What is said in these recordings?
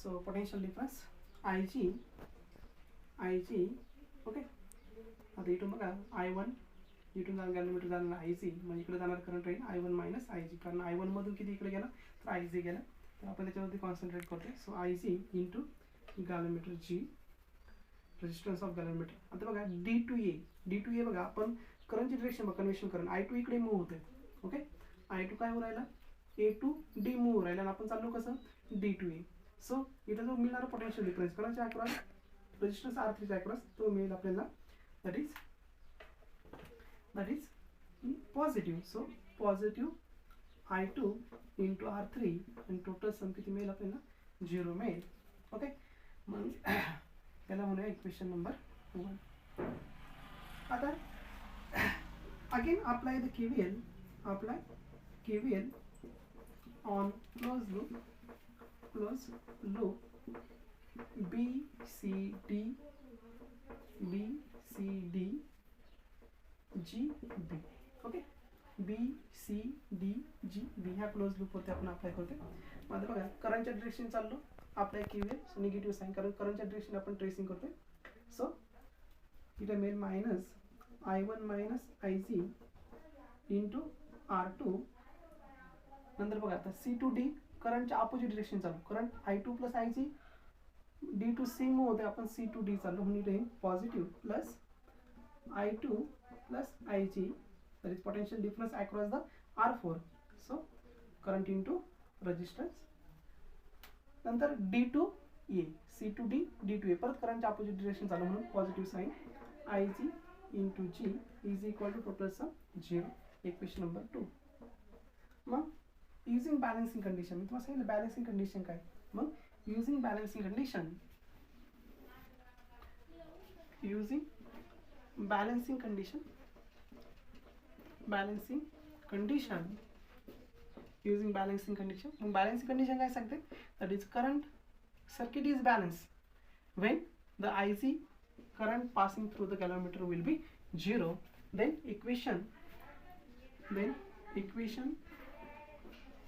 So potential difference IG, okay. आता इथून बघा I1 इथून जाणार गॅलरीमीटर जाणार IC, म्हणजे इकडे जाणार करंट राहील I1 मायनस IG, कारण I1 मधून किती इकडे गेला तर IC गेला, तर आपण त्याच्यावरती कॉन्सन्ट्रेट करतोय. So IC into galvanometer G, resistance of galvanometer. आता बघा D2A बघा, आपण करंटची डिरेक्शन बघा, कन्व्हेन्शन करंट I2 इकडे मूव्ह होते. ओके, I2 काय होऊ राहिला A to D मूव्ह राहिला, आणि आपण चाललो कसं D2A. सो इथं जो मिळणारा पोटेन्शियल डिफरन्स करंटच्या अक्रॉस रेजिस्टन्स R3 च्या अक्रॉस तो मिळेल आपल्याला, that is positive. So positive I2 into R3 आणि टोटल सम किती मिळेल आपल्याला 0 मिळेल. ओके, मग याला म्हणूया इक्वेशन नंबर 1. आता again apply the KVL on closed loop BCD GB. Okay, BCDGB ह्या क्लोज लूपवरती आपण अप्लाय करतोय. मग आता बघा करंटच्या डिरेक्शन चाललो, apply KVL, so negative sign, कारण करंटच्या डिरेक्शन आपण ट्रेसिंग करतोय. सो इथे मिळेल minus I1 minus IG into R2. नंतर बघा आता C to D करंटच्या अपोजिट डिरेक्शन चालू, current I2 plus IG D to C move होते, आपण C to D चाललो, म्हणून इथे positive plus I2 plus IG, that is potential difference across the R4. So current into resistance. नंतर D to A, C to D, D to A, परत करंटच्या opposite direction चालू, म्हणून positive sign IG into G is equal to total sum 0. Equation number 2. मग using balancing condition, मी तुम्हाला सांगितलं balancing condition काय. मग using balancing condition, using balancing condition मग balancing condition काय सांगते, that is current circuit is balanced when the IC current passing through the galvanometer will be 0. then equation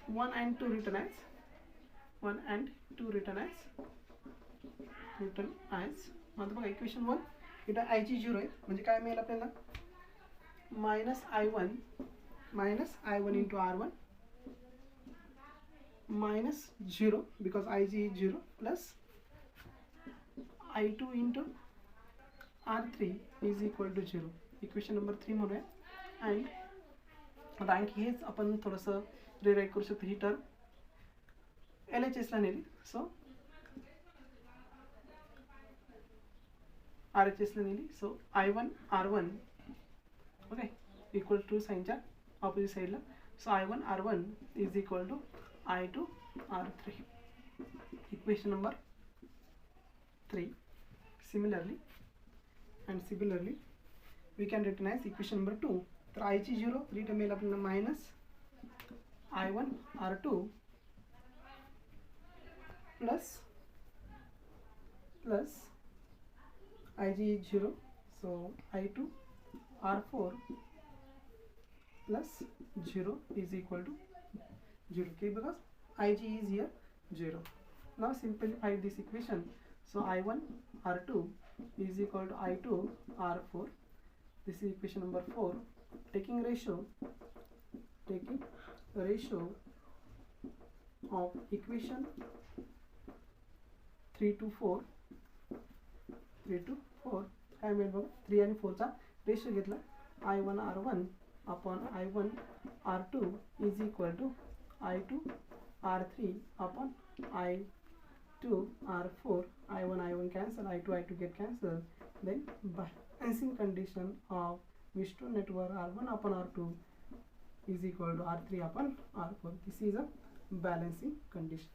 1 and 2 written as मग बघा equation 1 इथं IG 0 आहे, म्हणजे काय मिळेल आपल्याला minus I1 into R1 minus 0 because IG is 0 plus I2 into R3 is equal to 0. Equation number 3 म्हणूया. And आता आणखी हेच आपण थोडंसं रिराईट करू शकतो, ही टर्म LHSला नेली. सो RHSला नेली. So I1 R1 okay equal to साईनच्या ऑपोजिट साईडला. So I1 R1 is equal to I2 R3. Equation number 3. Similarly we can written as equation number 2. तर IG 0 रिटर्न मिळेल आपल्याला minus I1 R2 plus IG is 0, so I2 R4 plus 0 is equal to 0, okay, because IG is here 0. Now simplify this equation. So I1 R2 is equal to I2 R4. This is equation number 4. Taking ratio of equation 3 to 4 काय मिळेल बघा, 3 आणि 4 चा ratio घेतला, I1 R1 upon I1 R2 is equal to I2 R3 upon I2 R4. I1 cancel, I2 get cancel. Then balancing condition of Wheatstone network R1 upon R2 is equal to R3 upon R4. This is a balancing condition,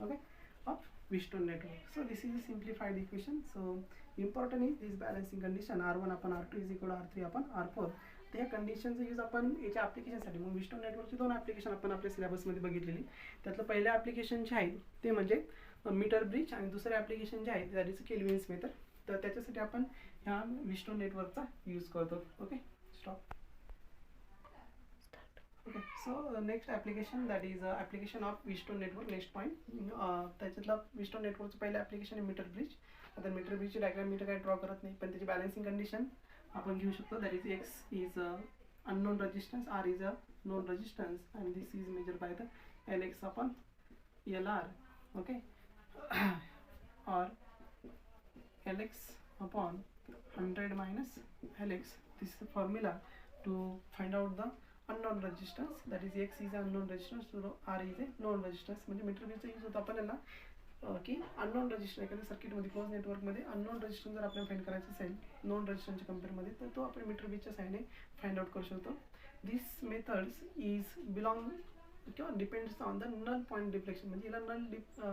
okay, of Wheatstone network. So this is a simplified equation. So important is this balancing condition R1 upon R2 is equal to R3 upon R4. त्या कंडिशनचा use आपण याच्या ॲप्लिकेशनसाठी, मग Wheatstone नेटवर्कची 2 application आपण आपल्या सिलेबसमध्ये बघितलेली. त्यातलं पहिलं ॲप्लिकेशन जे आहे ते म्हणजे मीटर ब्रिज, आणि दुसरं ॲप्लिकेशन जे आहे दॅट इज केल्विन्स मेथड. तर त्याच्यासाठी आपण ह्या Wheatstone नेटवर्कचा यूज करतो. Okay, stop. Okay, so next application, that is application of Wheatstone network. Next point, त्याच्यातला Wheatstone networkचं पहिलं application आहे मीटर ब्रिज. आता मीटर ब्रिजची डायग्राम मी तर काय ड्रॉ करत नाही, पण त्याची बॅलन्सिंग कंडिशन आपण घेऊ शकतो. That is x is unknown resistance, r is a known resistance, and this is measured by the Lx upon Lr. Okay, or Lx upon 100 minus Lx. This is the formula to find out the unknown resistance, that is x is a unknown resistance, so r is a known resistance. म्हणजे metre ब्रिजचा use होतो आपल्याला की unknown register एखाद्या सर्किटमध्ये close नेटवर्कमध्ये unknown resistance जर आपल्याला find करायचं असेल नोन रजिस्टन्सच्या कम्पेअरमध्ये, तर तो आपण मीटर ब्रिजच्या साहाय्याने फाइंड आउट करू शकतो. दिस मेथड्स इज बिलॉंग किंवा depends on the null point deflection, म्हणजे याला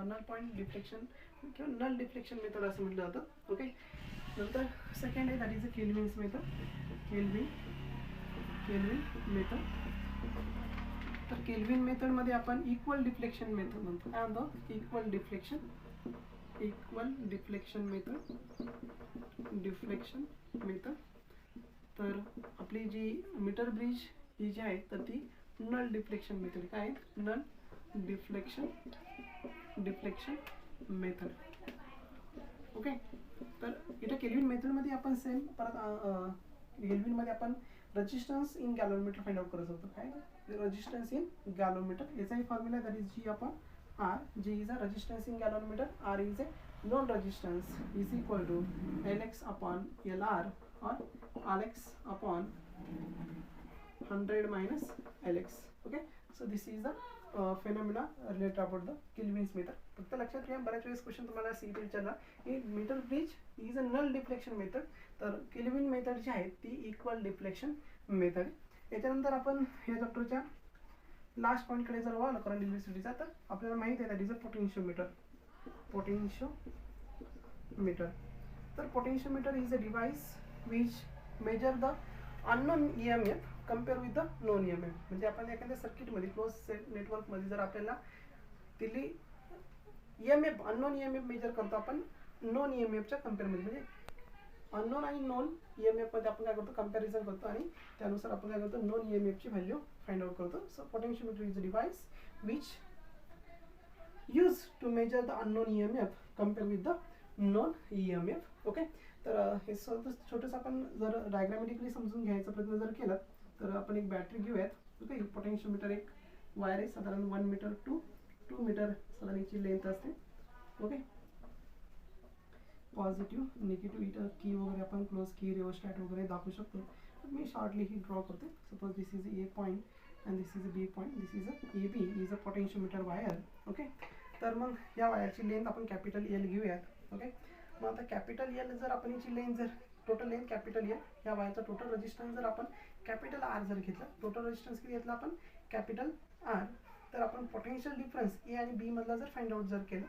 नल पॉईंट डिफ्लेक्शन किंवा नल डिफ्लेक्शन मेथड असं म्हटलं जातं. ओके, नंतर सेकंड आहे that is a Kelvin's method. Kelvin method. तर केल्विन मेथडमध्ये आपण इक्वल डिफ्लेक्शन मेथड म्हणतो. काय म्हणतो? Equal deflection method. तर आपली जी मीटर ब्रिज ही जी आहे तर ती नल डिफ्लेक्शन मेथड. काय आहे? Null deflection method. ओके, तर इथे केल्विन मेथडमध्ये आपण सेम परत केल्विनमध्ये आपण resistance in galvanometer find out करत होतो. काय? Resistance in galvanometer. याचाही formula that is G upon R. G is a resistance in galvanometer, R is a known resistance, is equal to Lx upon Lr or Rx upon 100 minus Lx. Okay, so this is the phenomena related about the Kelvin's method. फक्त लक्षात घ्या, बऱ्याच वेळेस question तुम्हाला CET विचारला की metre bridge is a null deflection method. तर Kelvin method जी आहे ती इक्वल डिफ्लेक्शन मेथड. याच्यानंतर आपण या चॅप्टरच्या लास्ट पॉईंटकडे जर वळलो करंट इलेक्ट्रिसिटीचा, तर आपल्याला माहिती आहे दॅट इज अ पोटेन्शियोमीटर. तर potentiometer is a device which measure the unknown EMF compare with the non EMF. म्हणजे आपण एखाद्या सर्किटमध्ये क्लोज नेटवर्कमध्ये जर आपल्याला दिली EMF अननोन EMF मेजर करतो आपण नॉन EMFच्या कंपेअरमध्ये. म्हणजे अननोन आणि नॉन EMF मध्ये आपण काय करतो? कंपॅरिझन करतो आणि त्यानुसार आपण काय करतो? नॉन EMFची व्हॅल्यू फाइंड आउट करतो. So potentiometer is a device which used to measure the unknown EMF compared with the known EMF. Okay, तर हे छोटंसं आपण जर डायग्रामॅटिकली समजून घ्यायचा प्रयत्न जर केला तर आपण एक बॅटरी घेऊयात. ओके, पोटेन्शियोमीटर एक वायर आहे साधारण 1 मीटर टू 2 मीटर साधारण याची लेंथ असते. ओके, पॉझिटिव्ह निगेटिव्ह इथं की वगैरे आपण क्लोज की रिओस्टॅट वगैरे दाखवू शकतो. मी शॉर्टली ही ड्रॉ करते. Suppose this is a point and this is a B point, this is a AB, is a potentiometer wire. Okay, तर मग या वायरची लेंथ आपण कॅपिटल L घेऊयात. ओके, मग आता कॅपिटल L जर आपण याची लेंथ जर टोटल लेंथ कॅपिटल L, या वायरचा टोटल रेजिस्टन्स जर आपण कॅपिटल R जर घेतला, टोटल रेजिस्टन्स किती घेतला आपण? Capital R. तर आपण पोटेन्शियल डिफरन्स A आणि B मधला जर फाइंड आउट जर केलं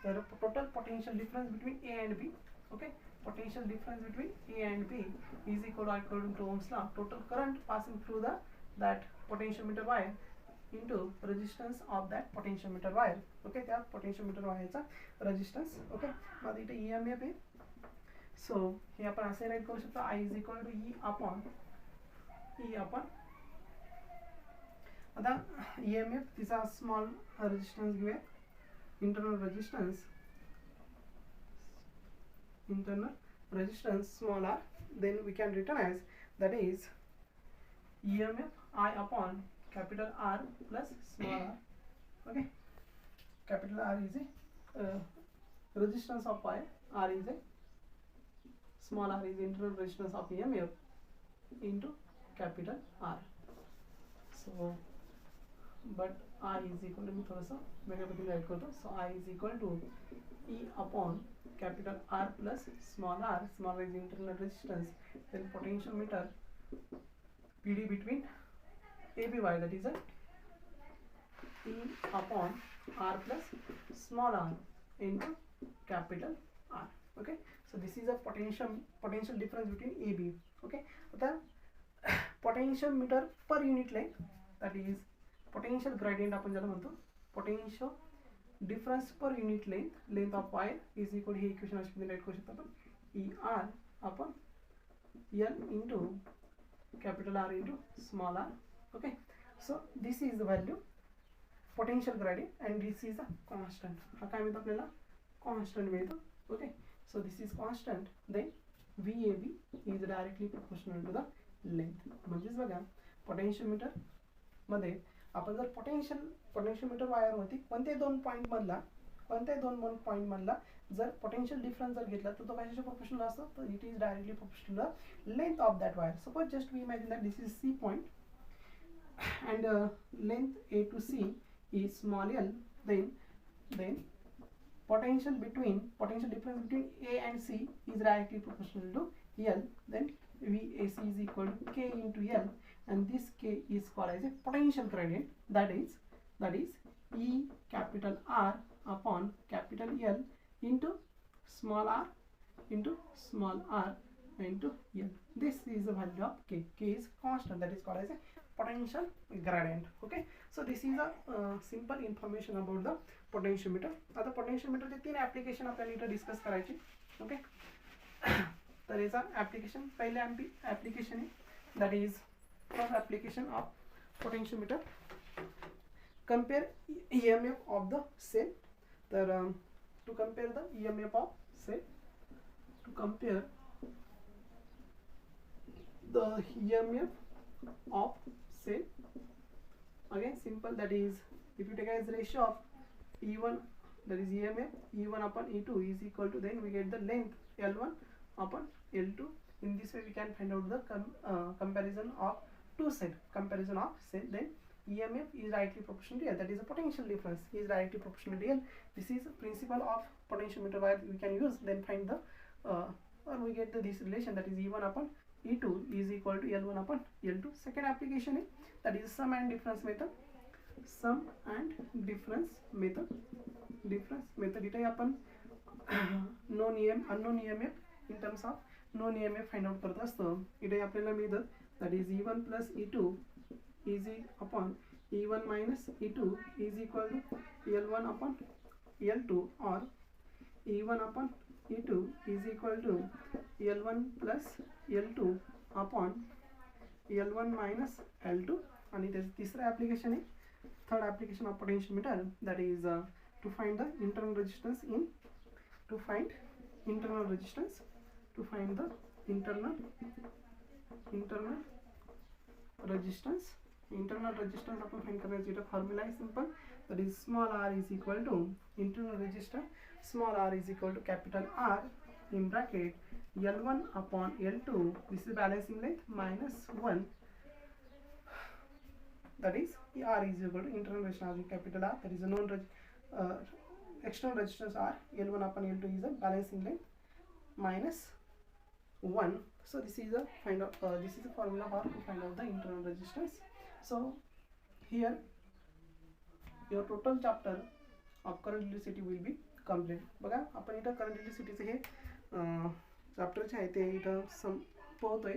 तर total potential difference between A and B. Okay, potential difference between A and B is equal according to Ohm's law total current passing through that potentiometer wire into resistance of that potentiometer wire. Okay, त्या potentiometer वायरचा resistance. Okay, मग इथे EMF आहे. So हे आपण असे right करू शकतो, I is equal to E upon आता EMF तिचा स्मॉल रेजिस्टन्स घेऊया, internal resistance small r, then we can written as that is EMF I upon capital R plus small r. Okay, capital R is a resistance of wire, R is a small r is internal resistance of EMF into capital R. So but I is equal to, मी थोडंसं वेगळ्या पद्धतीने right करतो. So I is equal to E upon capital R plus small r. Small r is internal resistance, then potentiometer PD between AB wire, that is a E upon R plus small r into capital R. Okay, so this is a potential difference between AB. Okay, आता potentiometer per unit length, that is potential gradient आपण ज्याला म्हणतो, potential difference per unit length of wire is equal, हे equation अशी right करू शकतो आपण, ER upon L into capital R into small r. Okay, so this is the value potential gradient and this is a constant. हा काय मिळतो आपल्याला constant मिळतो. Okay, so this is constant, then VAB is directly proportional to the length. म्हणजेच बघा potentiometer मध्ये आपण जर पोटेन्शियोमीटर वायरवरती कोणत्याही दोन पॉईंट मधला जर पोटेन्शियल डिफरन्स जर घेतला तर तो कशाच्या प्रोपोर्शनल असतो, तर it is directly proportional to the length of that wire. Suppose just we imagine that this is C point and length A to C is small l, then potential difference between A and C is directly proportional to L. Then VAC is equal to K into L, and this K is called as a potential gradient. That is E capital R upon capital L into small r into small r into L. This is the value of K. K is constant. That is called as a potential gradient. Okay, so this is a simple information about the potentiometer. आता potentiometer चे 3 application आपल्याला इथे discuss करायचे. Okay, तर याचा application पहिले application आहे, that is first application of potentiometer. Compare EMF of the cell. तर to compare the EMF of cell, to compare the EMF of cell, again simple, that is if you take as ratio of E1, that is EMF E1 upon E2 is equal to, then we get the length L1 upon L2. In this way we can find out the comparison of cell. Then EMF is directly proportional to L, that is the potential difference is directly proportional to L. This is the principle of potentiometer where we can use, then find the or we get this relation, that is E1 upon E2 is equal to L1 upon L2. Second application is, that is sum and difference method. इथे आपण unknown EMF in terms of known EMF find out करत असतो. इथे आपल्याला मिळतं, that is E1 plus E2 is upon E1 minus E2 is equal to L1 upon L2, or E1 upon E2 is equal to L1 plus L2 upon L1 minus L2. आणि त्याचं तिसरं application आहे, third application of potentiometer, that is to find the internal resistance आपण find करण्याची इथे formula आहे simple, that is small r is equal to internal resistance, small r is equal to capital R in bracket L1 upon L2, this is balancing length minus 1, that is R is equal to internal resistance capital R, that is a known external resistance R, L1 upon L2 is a balancing length minus 1. So this is a formula for to find out the internal resistance. So here your total chapter of current electricity will be complete. बघा आपण इथं current इलेक्ट्रिसिटीचे हे chapter जे आहे ते इथं संपवतोय.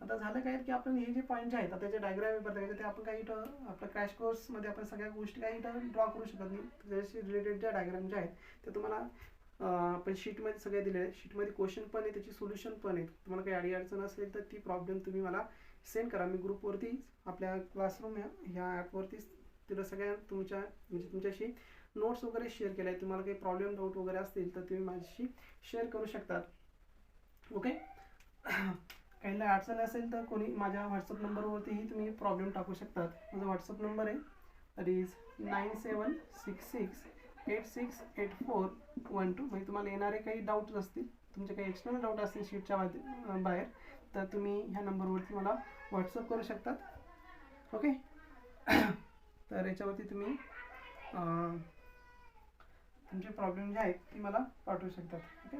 आता झालं काय की आपण हे जे पॉईंट जे आहेत त्याचे डायग्राम बघायचे, ते आपण काही इथं आपल्या क्रॅश कोर्समध्ये आपण सगळ्या गोष्टी काही इथं ड्रॉ करू शकत नाही. त्याच्याशी रिलेटेड ज्या डायग्राम जे आहेत ते तुम्हाला आपण शीटमध्ये सगळे दिले आहेत. शीटमध्ये क्वेश्चन पण आहे, त्याची सोल्युशन पण आहे. तुम्हाला काही अडचण असेल तर ती प्रॉब्लेम तुम्ही मला सेंड करा. मी ग्रुपवरती आपल्या क्लासरूम ह्या ॲपवरती तिथं सगळ्या तुमच्याशी नोट्स वगैरे शेअर केले आहेत. तुम्हाला काही प्रॉब्लेम डाऊट वगैरे असतील तर तुम्ही माझ्याशी शेअर करू शकतात. ओके, काहीला अडचण असेल तर कोणी माझ्या व्हॉट्सअप नंबरवरतीही तुम्ही प्रॉब्लेम टाकू शकतात. माझा व्हॉट्सअप नंबर आहे, दॅट इज 9766868412. म्हणजे तुम्हाला येणारे काही डाऊट्स असतील, तुमचे काही एक्सटर्नल डाऊट असतील शीटच्या बाहेर, तर तुम्ही ह्या नंबरवरती मला व्हॉट्सअप करू शकतात. ओके, तर याच्यावरती तुम्ही तुमचे प्रॉब्लेम जे आहेत ते मला पाठवू शकतात. ओके.